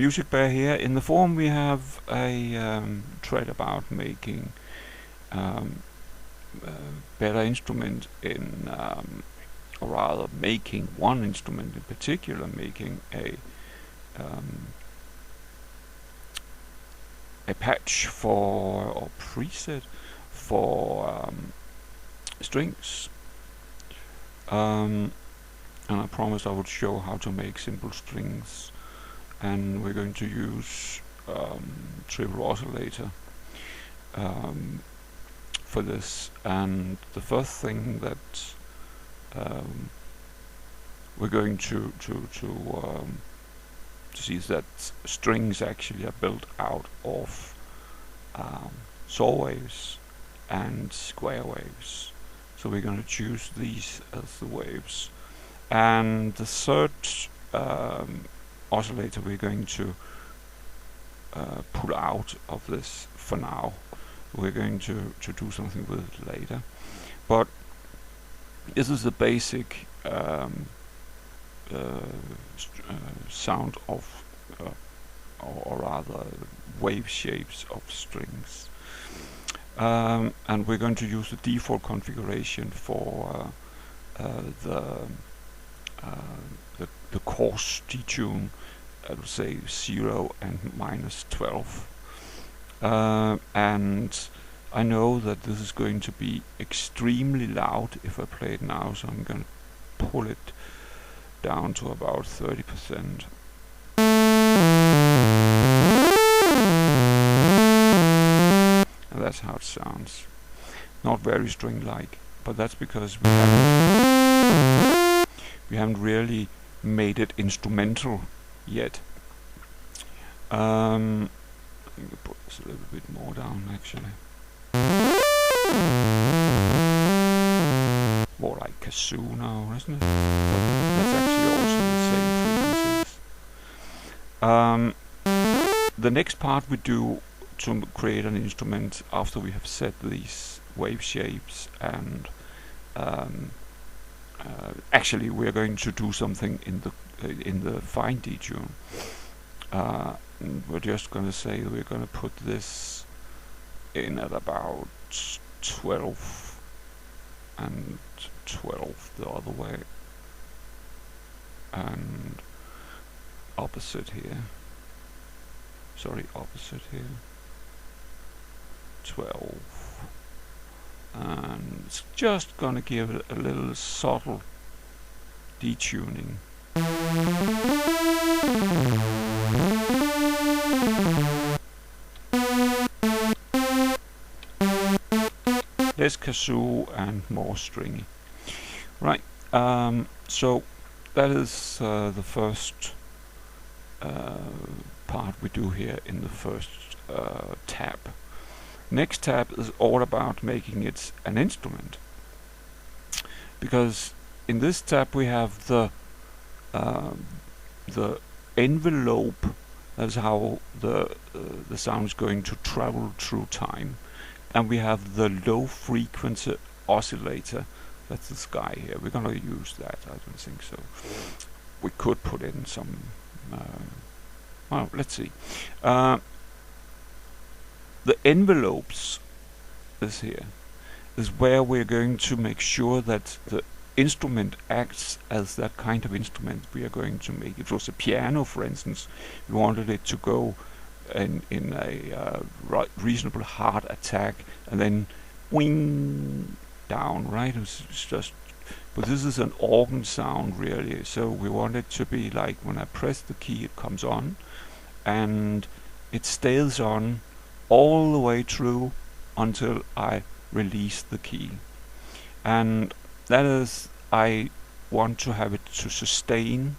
music bar here. In the form we have a thread about making better instrument in, or rather making one instrument in particular, making a patch for, or preset for strings. And I promised I would show how to make simple strings, and we're going to use triple oscillator for this. And the first thing that we're going to see is that strings actually are built out of saw waves and square waves. So we're going to choose these as the waves. And the third oscillator we're going to pull out of this for now. We're going to do something with it later. But this is the basic sound of, or rather wave shapes of strings. And we're going to use the default configuration for the coarse detune, I would say 0 and -12. And I know that this is going to be extremely loud if I play it now, so I'm going to pull it down to about 30%. And that's how it sounds. Not very string-like, but that's because we haven't really made it instrumental yet. I think we'll put this a little bit more down actually. More like kazoo now, isn't it? But that's actually also the same frequencies. The next part we do to create an instrument after we have set these wave shapes, and actually we're going to do something in the fine detune. We're just going to say we're going to put this in at about 12 and 12 the other way, and opposite here. Sorry, opposite here. 12, and it's just gonna give it a little subtle detuning. Less kazoo and more stringy. Right, so that is the first part we do here in the first tab. Next tab is all about making it an instrument, because in this tab we have the envelope. That's how the sound is going to travel through time, and we have the low frequency oscillator. That's this guy here. We're gonna use that. I don't think so. We could put in some. Well, let's see. The envelopes is here, is where we're going to make sure that the instrument acts as that kind of instrument we are going to make. If it was a piano, for instance, we wanted it to go in a reasonable hard attack and then wing down, right? It's just, but this is an organ sound really, so we want it to be like when I press the key it comes on, and it stays on all the way through until I release the key. And that is, I want to have it to sustain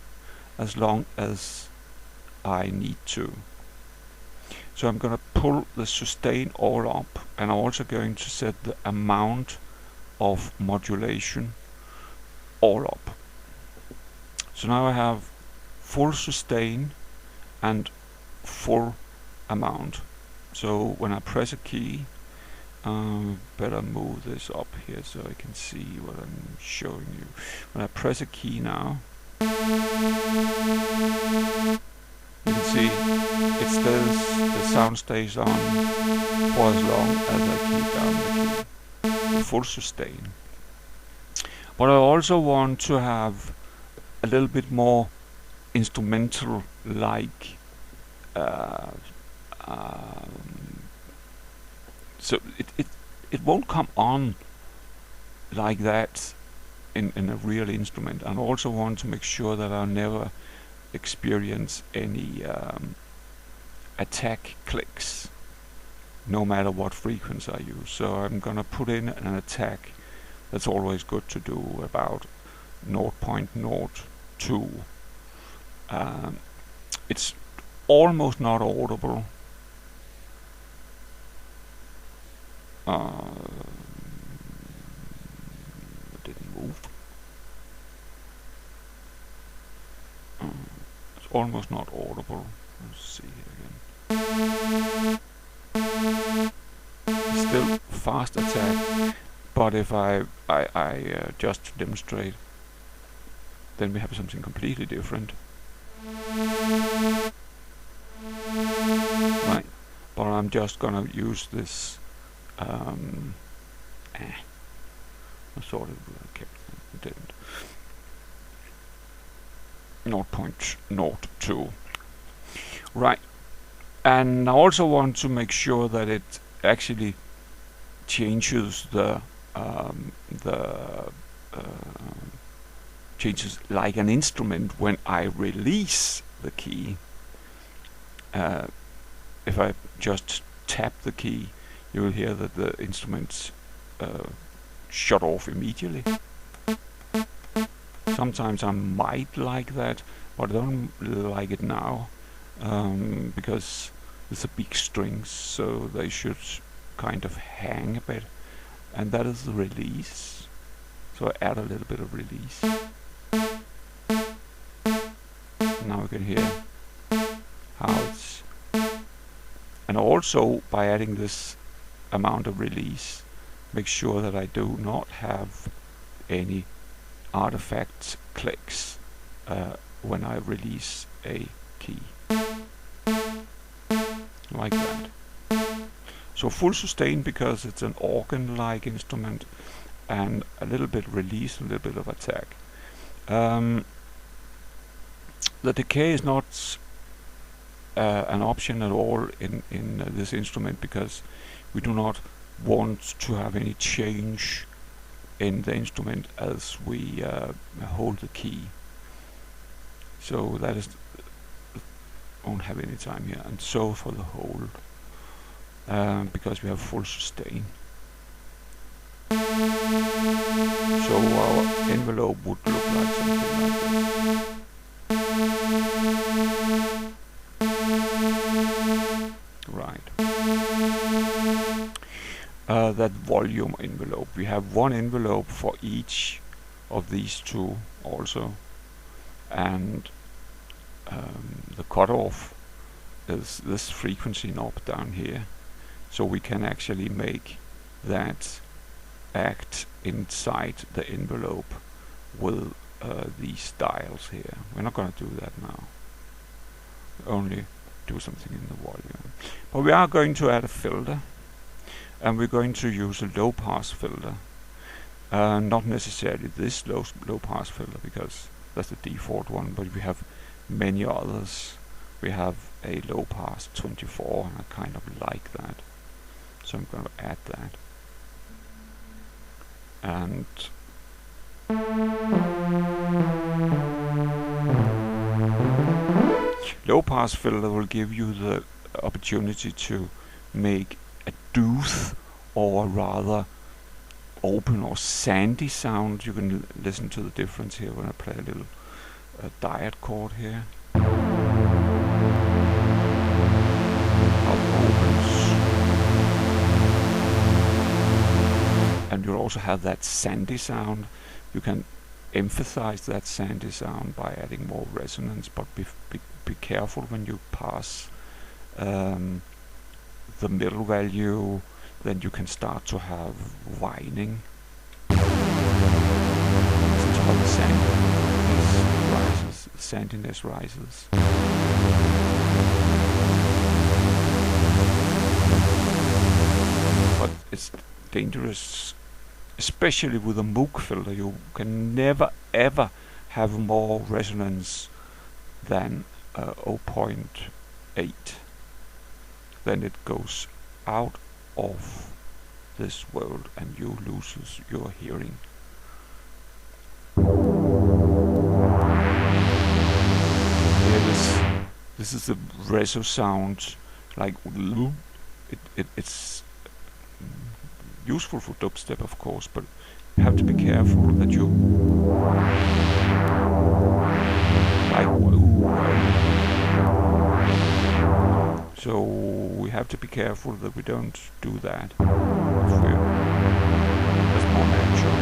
as long as I need to. So I'm going to pull the sustain all up, and I'm also going to set the amount of modulation all up. So now I have full sustain and full amount. So when I press a key, better move this up here so I can see what I'm showing you. When I press a key now, You can see it stays, the sound stays on for as long as I keep down the key, the full sustain. But I also want to have a little bit more instrumental like so it won't come on like that in a real instrument. I also want to make sure that I never experience any attack clicks, no matter what frequency I use. So I'm gonna put in an attack. That's always good to do, about 0.02. It's almost not audible. It didn't move. It's almost not audible. Let's see again. Still fast attack, but if I just to demonstrate, then we have something completely different. Right, but I'm just gonna use this. I thought it would have kept it didn't. 0.02. Right, and I also want to make sure that it actually changes changes like an instrument when I release the key. If I just tap the key, you will hear that the instruments shut off immediately. Sometimes I might like that, but I don't like it now, because it's a big strings, so they should kind of hang a bit, and that is the release. So I add a little bit of release. Now we can hear how it's, and also by adding this amount of release, make sure that I do not have any artifact clicks when I release a key, like that. So full sustain because it's an organ-like instrument, and a little bit release, a little bit of attack. The decay is not an option at all in this instrument, because we do not want to have any change in the instrument as we hold the key. So that is won't have any time here, and so for the hold, because we have full sustain. So our envelope would look like something like this. Right. That volume envelope. We have one envelope for each of these two also, and the cutoff is this frequency knob down here, so we can actually make that act inside the envelope with these dials here. We're not going to do that now. Only do something in the volume. But we are going to add a filter, and we're going to use a low pass filter. Not necessarily this low pass filter, because that's the default one, but we have many others. We have a low pass 24, and I kind of like that, so I'm going to add that. And low pass filter will give you the opportunity to make a dooth, or rather open or sandy sound. You can listen to the difference here when I play a little diet chord here. How it opens. And you'll also have that sandy sound. You can emphasize that sandy sound by adding more resonance, but be careful when you pass the middle value, then you can start to have whining. This is how the sandiness rises. The sandiness rises. but it's dangerous, especially with a Moog filter. You can never ever have more resonance than 0.8. Then it goes out of this world and you loses your hearing. Yeah, this is the reso sound, like it's useful for dubstep, of course, but you have to be careful that you like. So we have to be careful that we don't do that. That's more natural.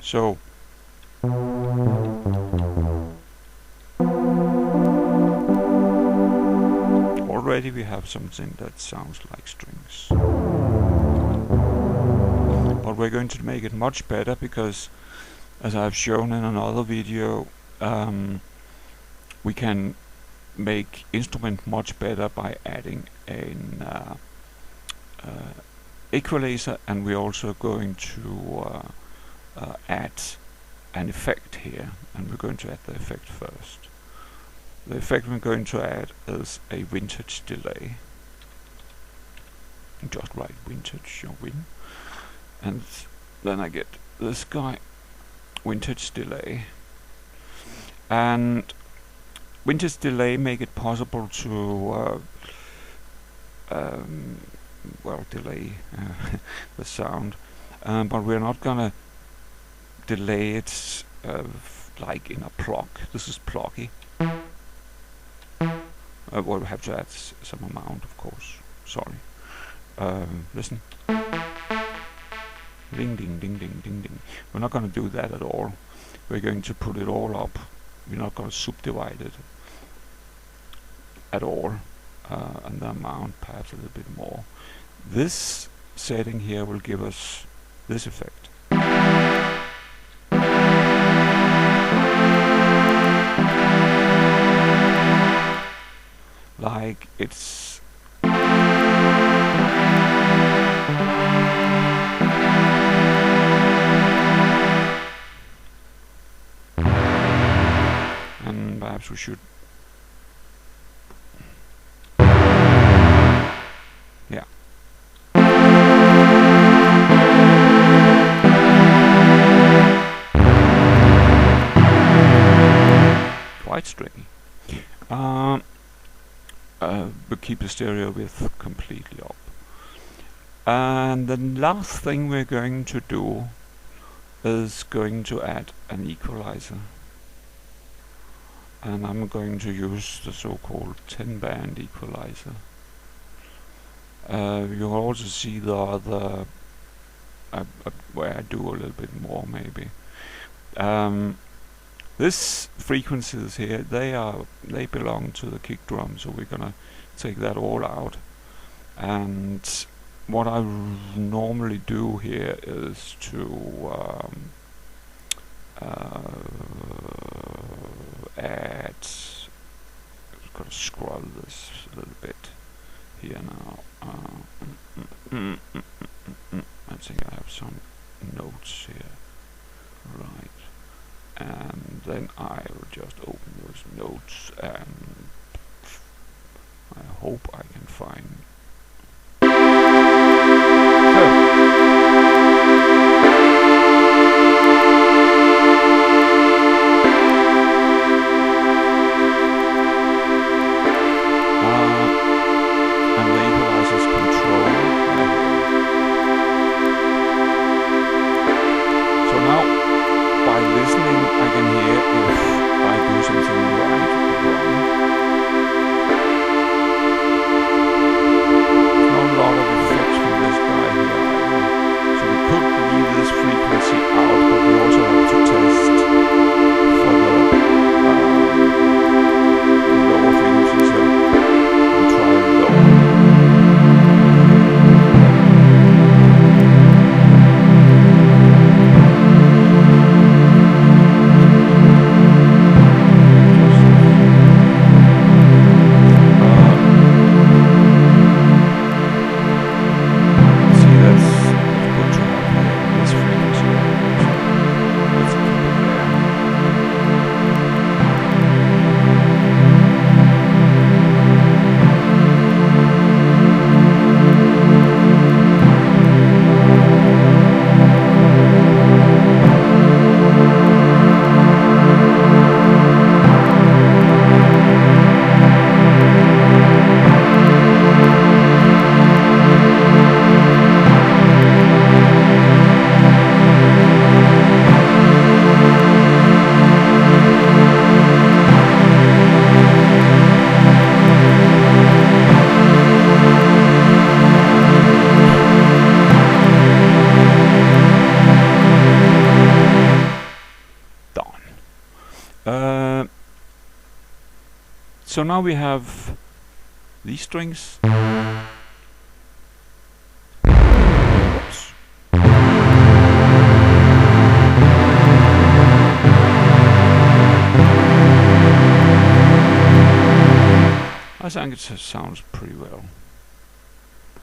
So already we have something that sounds like strings. But we're going to make it much better because, as I've shown in another video, we can make instrument much better by adding an equalizer, and we're also going to add an effect here, and we're going to add the effect first. The effect we're going to add is a vintage delay. Just write vintage or win, and then I get this guy, vintage delay. And vintage delay make it possible to well, delay the sound, but we're not gonna delay it like in a plug. This is pluggy. Well, we have to add some amount, of course. Sorry. Listen. Ding ding ding ding ding ding. We're not gonna do that at all. We're going to put it all up. We're not going to subdivide it at all, and the amount perhaps a little bit more. This setting here will give us this effect. Like it's and perhaps we should quite stringy. We'll keep the stereo width completely up. And the last thing we're going to do is going to add an equalizer. And I'm going to use the so-called 10-band equalizer. You'll also see the other where I do a little bit more maybe. This frequencies here, they belong to the kick drum, so we're gonna take that all out. And what I normally do here is to add. I've got to scroll this a little bit here now. I think I have some notes here, right? And then I will just open those notes, and I hope I can find. And the equalizer's control. So now, by listening, I can hear if I do something right or wrong. So now we have these strings. Oops. I think it sounds pretty well,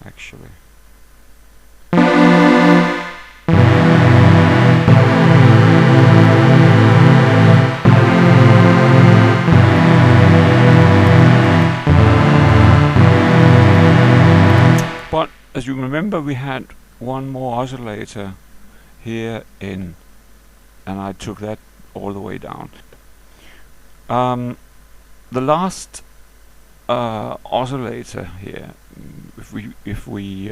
actually. But as you remember, we had one more oscillator here in, and I took that all the way down. The last oscillator here, if we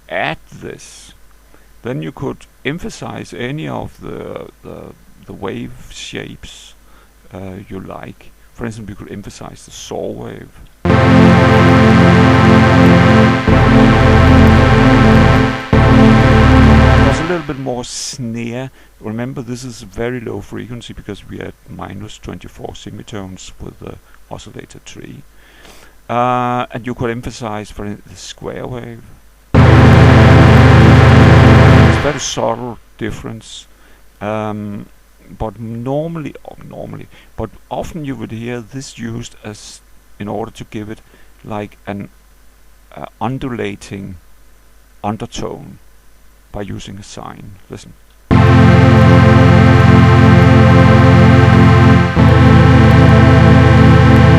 add this, then you could emphasize any of the wave shapes you like. For instance, we could emphasize the saw wave. There's a little bit more snare. Remember, this is a very low frequency because we are at -24 semitones with the oscillator tree. And you could emphasize for the square wave. It's a very subtle difference. But but often you would hear this used as in order to give it like an undulating undertone by using a sine. Listen.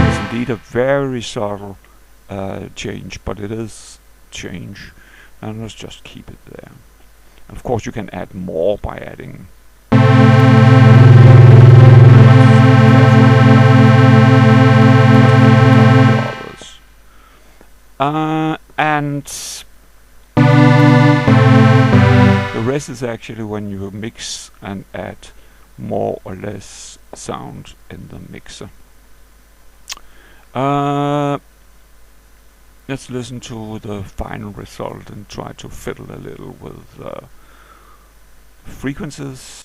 It's indeed a very subtle change, but it is change, and let's just keep it there. And of course you can add more by adding and the rest is actually when you mix and add more or less sound in the mixer. Let's listen to the final result and try to fiddle a little with frequencies.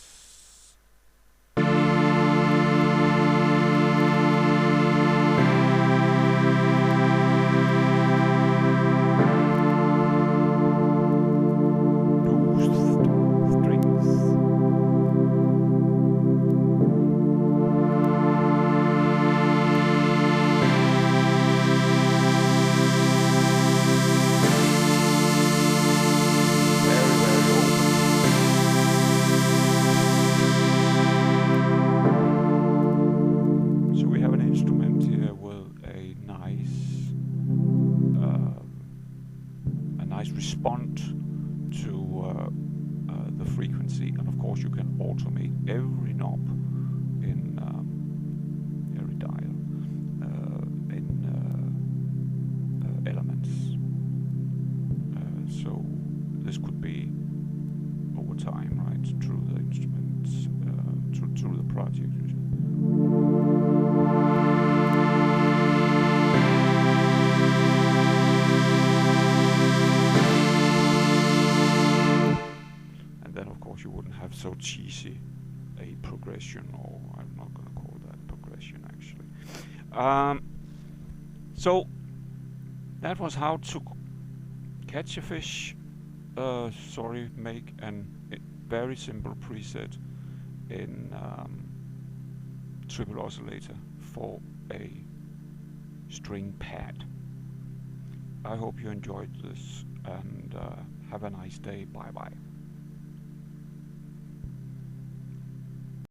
Respond to the frequency, and of course you can automate every knob in every dial in elements. So this could be over time, right, through the instruments, through the project. You wouldn't have so cheesy a progression, or I'm not going to call that progression actually. So that was how to catch a fish. Make an very simple preset in triple oscillator for a string pad. I hope you enjoyed this, and have a nice day. Bye bye.